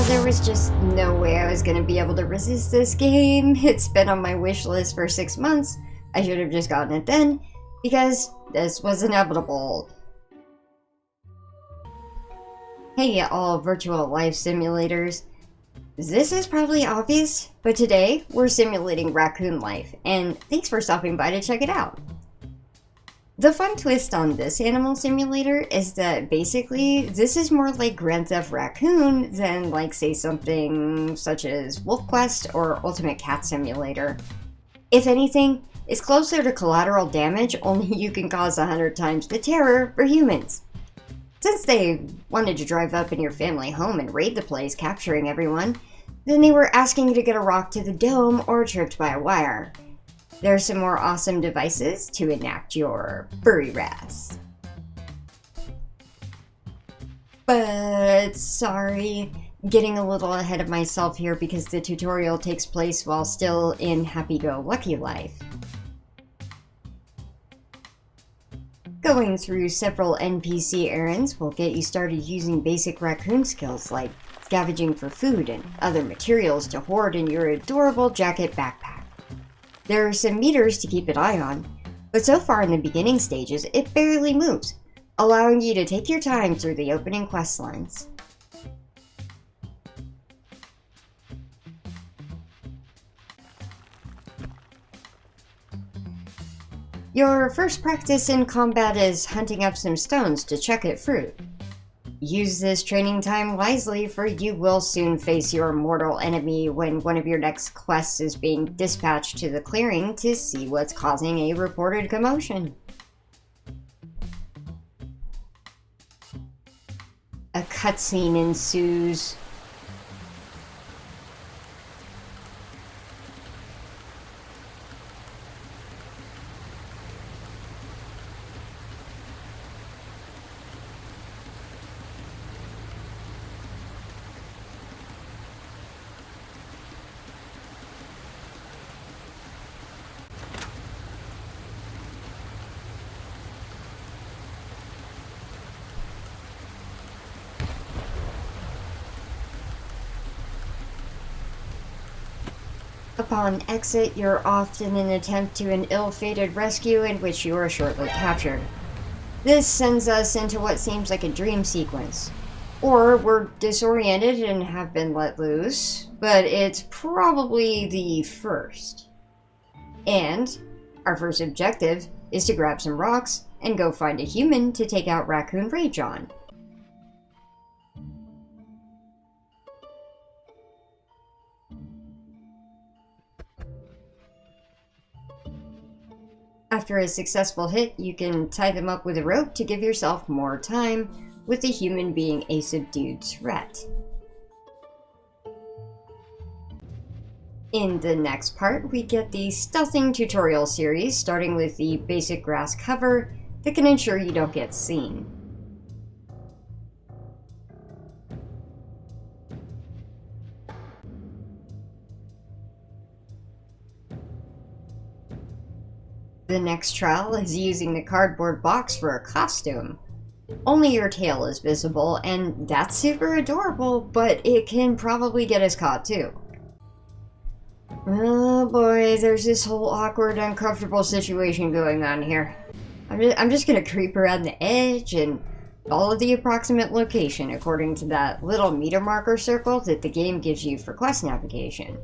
There was just no way I was gonna be able to resist this game. It's been on my wish list for 6 months. I should have just gotten it then, because this was inevitable. Hey all virtual life simulators. This is probably obvious, but today we're simulating raccoon life, and thanks for stopping by to check it out. The fun twist on this animal simulator is that basically this is more like Grand Theft Raccoon than like say something such as Wolf Quest or Ultimate Cat Simulator. If anything, it's closer to Collateral Damage, only you can cause 100 times the terror for humans. Since they wanted to drive up in your family home and raid the place, capturing everyone, then they were asking you to get a rock to the dome or tripped by a wire. There are some more awesome devices to enact your furry wrath. But sorry, getting a little ahead of myself here because the tutorial takes place while still in happy-go-lucky life. Going through several NPC errands will get you started using basic raccoon skills like scavenging for food and other materials to hoard in your adorable jacket backpack. There are some meters to keep an eye on, but so far in the beginning stages it barely moves, allowing you to take your time through the opening quest lines. Your first practice in combat is hunting up some stones to check at fruit. Use this training time wisely, for you will soon face your mortal enemy when one of your next quests is being dispatched to the clearing to see what's causing a reported commotion. A cutscene ensues. Upon exit, you're off in an attempt to an ill-fated rescue in which you are shortly captured. This sends us into what seems like a dream sequence. Or we're disoriented and have been let loose, but it's probably the first. And our first objective is to grab some rocks and go find a human to take out Raccoon Rage on. After a successful hit, you can tie them up with a rope to give yourself more time, with the human being a subdued threat. In the next part, we get the stealthing tutorial series, starting with the basic grass cover that can ensure you don't get seen. The next trial is using the cardboard box for a costume. Only your tail is visible, and that's super adorable, but it can probably get us caught too. Oh boy, there's this whole awkward, uncomfortable situation going on here. I'm just gonna creep around the edge and follow the approximate location according to that little meter marker circle that the game gives you for quest navigation.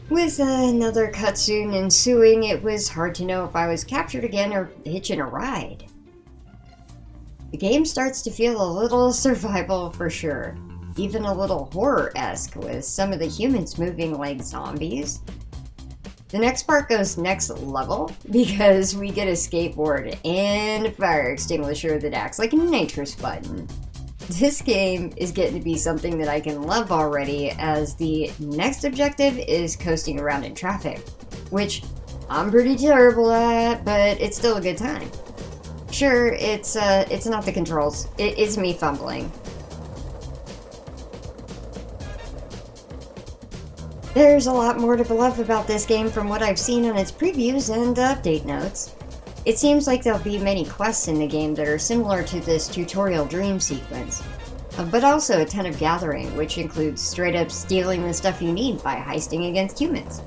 With another cutscene ensuing, it was hard to know if I was captured again or hitching a ride. The game starts to feel a little survival for sure, even a little horror-esque with some of the humans moving like zombies. The next part goes next level because we get a skateboard and a fire extinguisher that acts like a nitrous button. This game is getting to be something that I can love already, as the next objective is coasting around in traffic, which I'm pretty terrible at, but it's still a good time. Sure, it's not the controls, it's me fumbling. There's a lot more to love about this game from what I've seen on its previews and update notes. It seems like there'll be many quests in the game that are similar to this tutorial dream sequence, but also a ton of gathering, which includes straight up stealing the stuff you need by heisting against humans.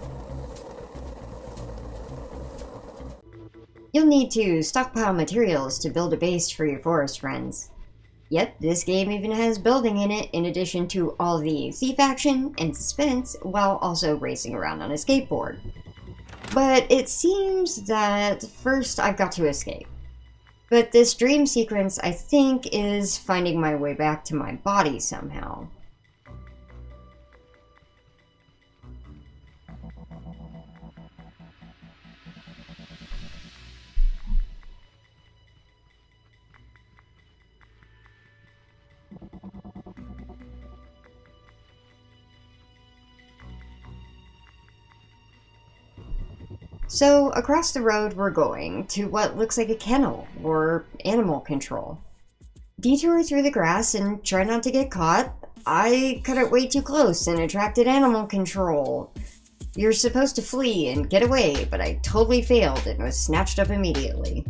You'll need to stockpile materials to build a base for your forest friends. Yep, this game even has building in it, in addition to all the thief action and suspense, while also racing around on a skateboard. But it seems that first I've got to escape. But this dream sequence, I think, is finding my way back to my body somehow. So, across the road we're going to what looks like a kennel, or animal control. Detour through the grass and try not to get caught. I cut it way too close and attracted animal control. You're supposed to flee and get away, but I totally failed and was snatched up immediately.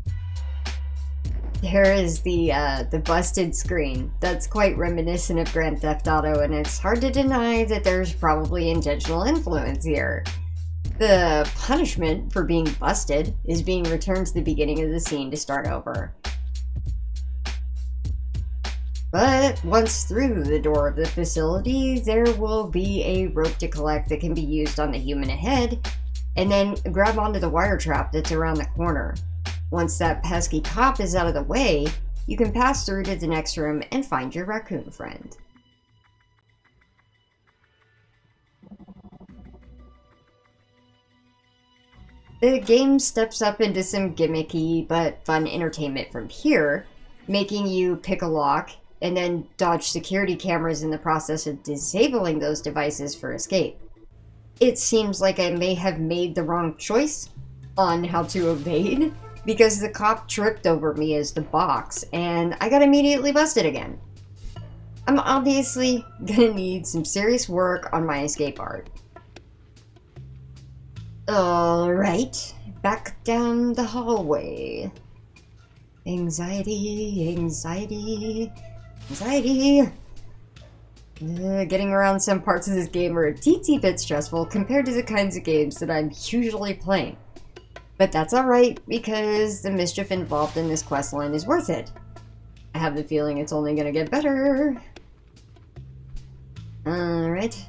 There is the busted screen. That's quite reminiscent of Grand Theft Auto, and it's hard to deny that there's probably intentional influence here. The punishment for being busted is being returned to the beginning of the scene to start over. But once through the door of the facility, there will be a rope to collect that can be used on the human ahead, and then grab onto the wire trap that's around the corner. Once that pesky cop is out of the way, you can pass through to the next room and find your raccoon friend. The game steps up into some gimmicky but fun entertainment from here, making you pick a lock and then dodge security cameras in the process of disabling those devices for escape. It seems like I may have made the wrong choice on how to evade, because the cop tripped over me as the box, and I got immediately busted again. I'm obviously gonna need some serious work on my escape art. Alright, back down the hallway. Anxiety, anxiety, anxiety. Getting around some parts of this game are a teensy bit stressful compared to the kinds of games that I'm usually playing. But that's alright, because the mischief involved in this questline is worth it. I have the feeling it's only gonna get better. Alright.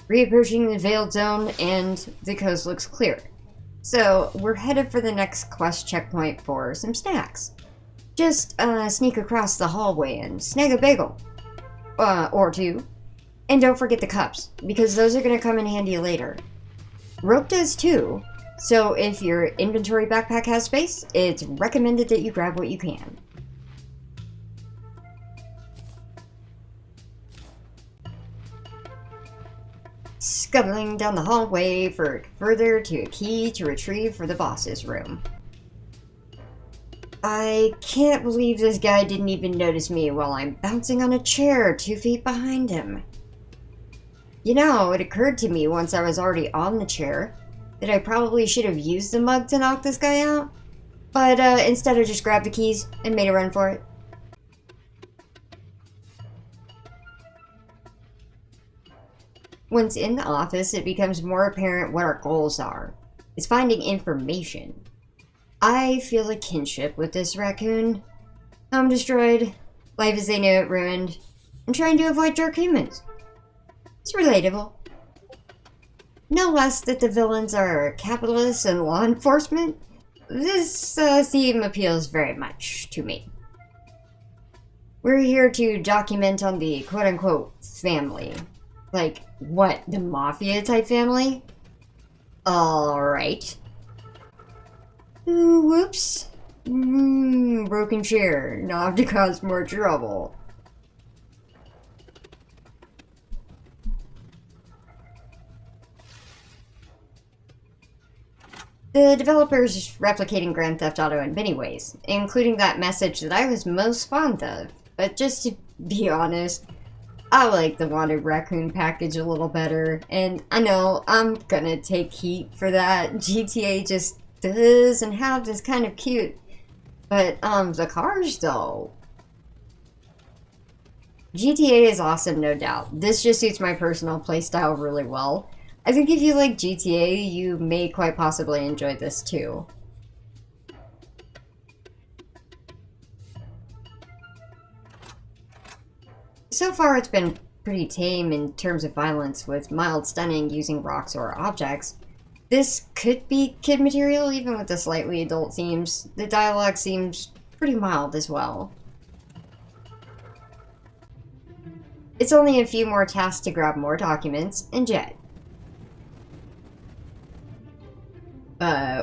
Reapproaching the Veiled Zone, and the coast looks clear. So, we're headed for the next quest checkpoint for some snacks. Just sneak across the hallway and snag a bagel. Or two. And don't forget the cups, because those are going to come in handy later. Rope does too, so if your inventory backpack has space, it's recommended that you grab what you can. Scuttling down the hallway further to a key to retrieve for the boss's room. I can't believe this guy didn't even notice me while I'm bouncing on a chair 2 feet behind him. You know, it occurred to me once I was already on the chair that I probably should have used the mug to knock this guy out, but instead I just grabbed the keys and made a run for it. Once in the office, it becomes more apparent what our goals are. It's finding information. I feel a kinship with this raccoon. Home destroyed, life as they knew it ruined, and trying to avoid jerk humans. It's relatable. No less that the villains are capitalists and law enforcement. This theme appeals very much to me. We're here to document on the quote-unquote family. Like, what, the mafia-type family? Alright. Ooh, whoops. Broken chair. Not to cause more trouble. The developer's replicating Grand Theft Auto in many ways, including that message that I was most fond of. But just to be honest, I like the Wanted Raccoon package a little better, and I know I'm gonna take heat for that. GTA just doesn't have this kind of cute. But, the cars, though. GTA is awesome, no doubt. This just suits my personal playstyle really well. I think if you like GTA, you may quite possibly enjoy this too. So far, it's been pretty tame in terms of violence, with mild stunning using rocks or objects. This could be kid material, even with the slightly adult themes. The dialogue seems pretty mild as well. It's only a few more tasks to grab more documents and jet.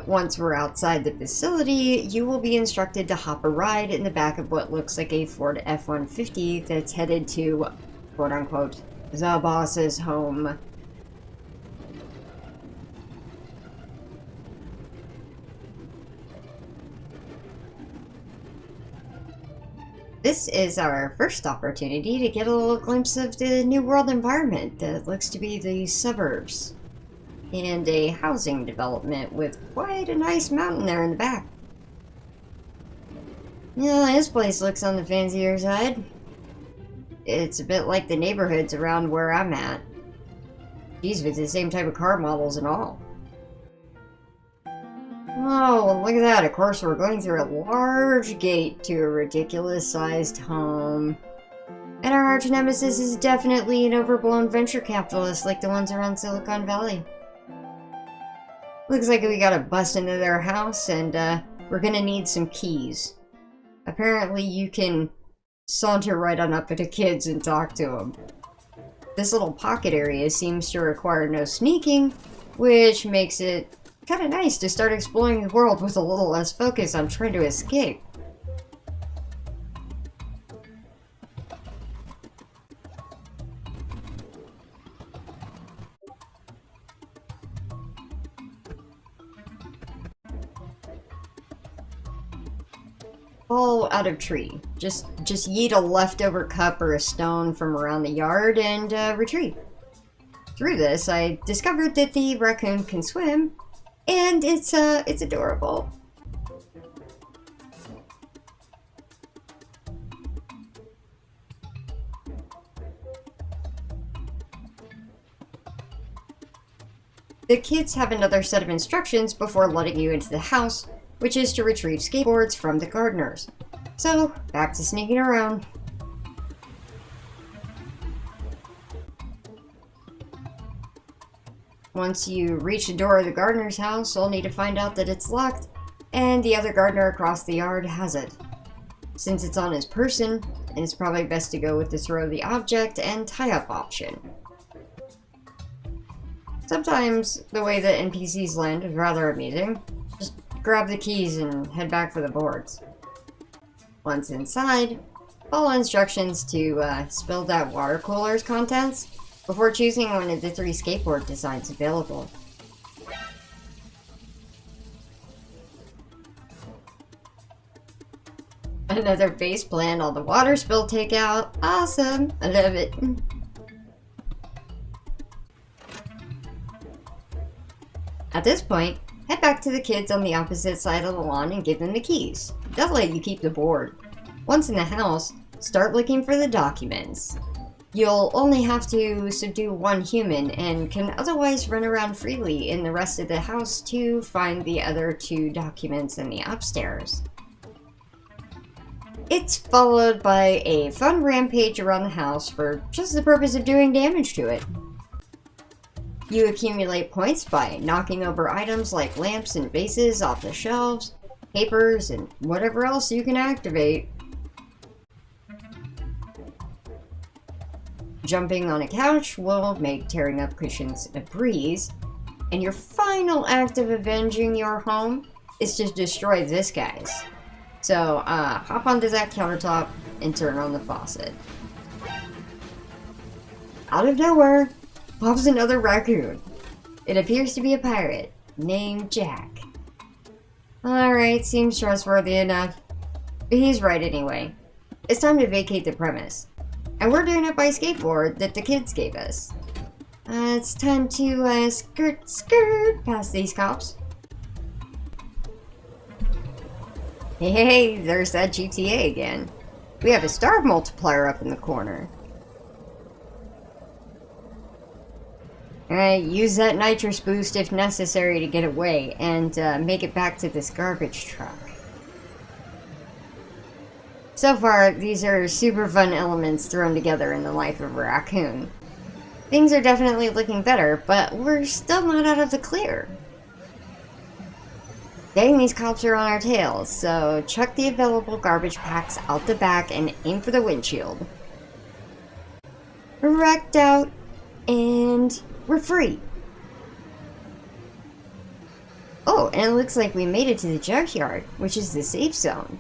Once we're outside the facility, you will be instructed to hop a ride in the back of what looks like a Ford F-150 that's headed to, quote-unquote, the boss's home. This is our first opportunity to get a little glimpse of the New World environment that looks to be the suburbs. And a housing development with quite a nice mountain there in the back. Yeah, this place looks on the fancier side. It's a bit like the neighborhoods around where I'm at. Geez, with the same type of car models and all. Oh, look at that. Of course, we're going through a large gate to a ridiculous-sized home. And our arch nemesis is definitely an overblown venture capitalist like the ones around Silicon Valley. Looks like we gotta bust into their house, and we're gonna need some keys. Apparently you can saunter right on up to the kids and talk to them. This little pocket area seems to require no sneaking, which makes it kinda nice to start exploring the world with a little less focus on trying to escape. Fall out of tree. Just yeet a leftover cup or a stone from around the yard and retrieve. Through this, I discovered that the raccoon can swim, and it's adorable. The kids have another set of instructions before letting you into the house, which is to retrieve skateboards from the gardeners. So, back to sneaking around. Once you reach the door of the gardener's house, you'll need to find out that it's locked, and the other gardener across the yard has it. Since it's on his person, it's probably best to go with the throw the object and tie-up option. Sometimes, the way that NPCs land is rather amusing. Just grab the keys and head back for the boards. Once inside, follow instructions to spill that water cooler's contents before choosing one of the 3 skateboard designs available. Another face plant on the water spill takeout. Awesome! I love it. At this point, head back to the kids on the opposite side of the lawn and give them the keys. They'll let you keep the board. Once in the house, start looking for the documents. You'll only have to subdue 1 human and can otherwise run around freely in the rest of the house to find the other 2 documents in the upstairs. It's followed by a fun rampage around the house for just the purpose of doing damage to it. You accumulate points by knocking over items like lamps and vases off the shelves, papers, and whatever else you can activate. Jumping on a couch will make tearing up cushions a breeze, and your final act of avenging your home is to destroy this guy's. So, hop onto that countertop and turn on the faucet. Out of nowhere, pops another raccoon. It appears to be a pirate, named Jack. Alright, seems trustworthy enough. But he's right anyway. It's time to vacate the premise. And we're doing it by skateboard that the kids gave us. It's time to skirt past these cops. Hey, there's that GTA again. We have a star multiplier up in the corner. Alright, use that nitrous boost if necessary to get away and make it back to this garbage truck. So far, these are super fun elements thrown together in the life of a raccoon. Things are definitely looking better, but we're still not out of the clear. Dang, these cops are on our tails, so chuck the available garbage packs out the back and aim for the windshield. We're wrecked out, and we're free. Oh, and it looks like we made it to the junkyard, which is the safe zone.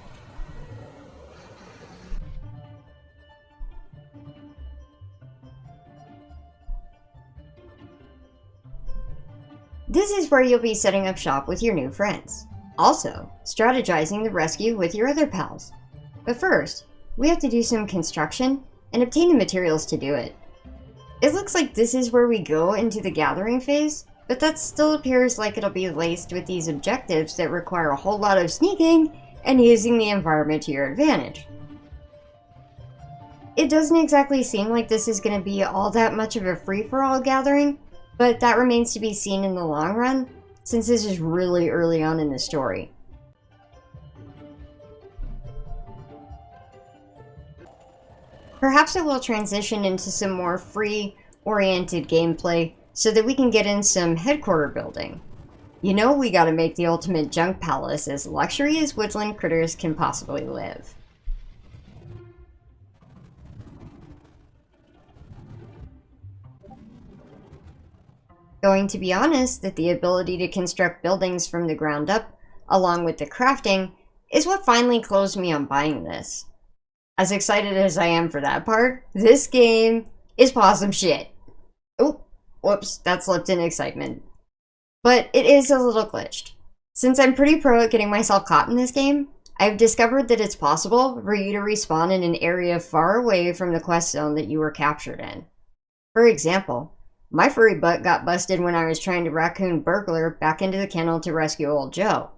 This is where you'll be setting up shop with your new friends. Also, strategizing the rescue with your other pals. But first, we have to do some construction and obtain the materials to do it. It looks like this is where we go into the gathering phase, but that still appears like it'll be laced with these objectives that require a whole lot of sneaking and using the environment to your advantage. It doesn't exactly seem like this is going to be all that much of a free-for-all gathering, but that remains to be seen in the long run, since this is really early on in the story. Perhaps it will transition into some more free-oriented gameplay so that we can get in some headquarter building. You know we gotta make the ultimate junk palace as luxury as woodland critters can possibly live. Going to be honest that the ability to construct buildings from the ground up, along with the crafting, is what finally closed me on buying this. As excited as I am for that part, this game is possum shit. Oh, whoops, that slipped in excitement. But it is a little glitched. Since I'm pretty pro at getting myself caught in this game, I've discovered that it's possible for you to respawn in an area far away from the quest zone that you were captured in. For example, my furry butt got busted when I was trying to raccoon burglar back into the kennel to rescue old Joe.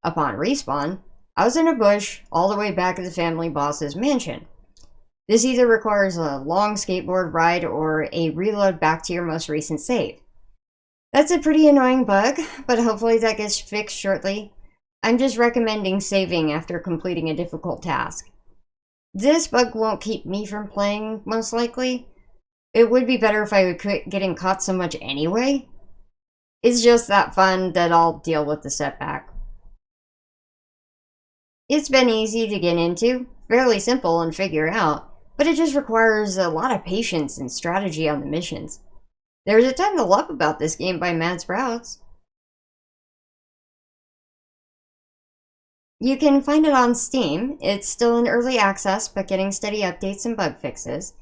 Upon respawn, I was in a bush all the way back at the family boss's mansion. This either requires a long skateboard ride or a reload back to your most recent save. That's a pretty annoying bug, but hopefully that gets fixed shortly. I'm just recommending saving after completing a difficult task. This bug won't keep me from playing, most likely. It would be better if I would quit getting caught so much anyway. It's just that fun that I'll deal with the setback. It's been easy to get into, fairly simple and figure out, but it just requires a lot of patience and strategy on the missions. There's a ton to love about this game by Mad Sprouts. You can find it on Steam. It's still in early access, but getting steady updates and bug fixes.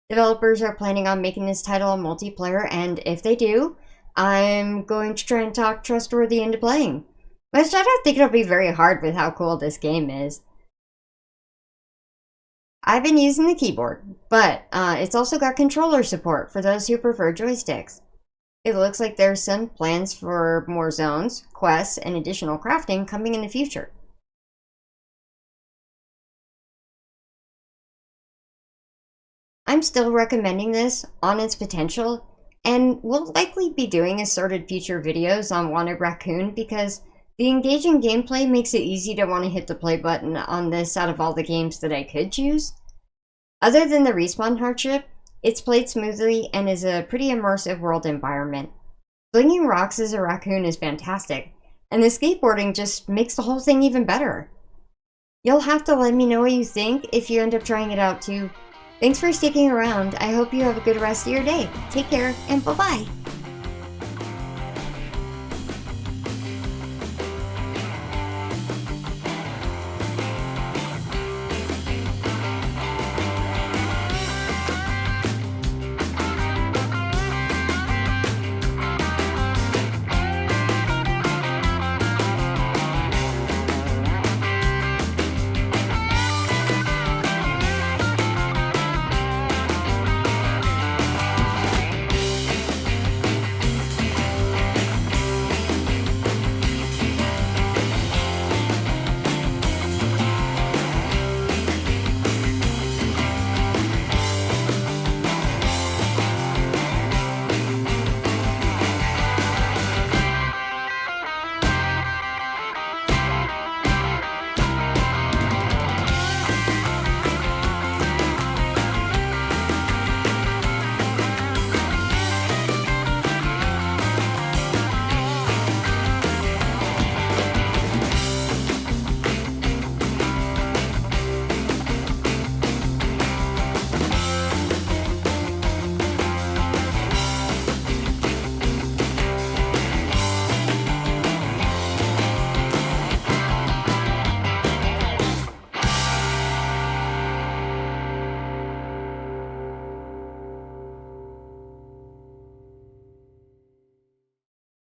Developers are planning on making this title a multiplayer, and if they do, I'm going to try and talk Trustworthy into playing. Which I don't think it'll be very hard with how cool this game is. I've been using the keyboard, but it's also got controller support for those who prefer joysticks. It looks like there's some plans for more zones, quests, and additional crafting coming in the future. I'm still recommending this on its potential, and will likely be doing assorted future videos on Wanted Raccoon because the engaging gameplay makes it easy to want to hit the play button on this out of all the games that I could choose. Other than the respawn hardship, it's played smoothly and is a pretty immersive world environment. Flinging rocks as a raccoon is fantastic, and the skateboarding just makes the whole thing even better. You'll have to let me know what you think if you end up trying it out too. Thanks for sticking around. I hope you have a good rest of your day. Take care, and bye-bye!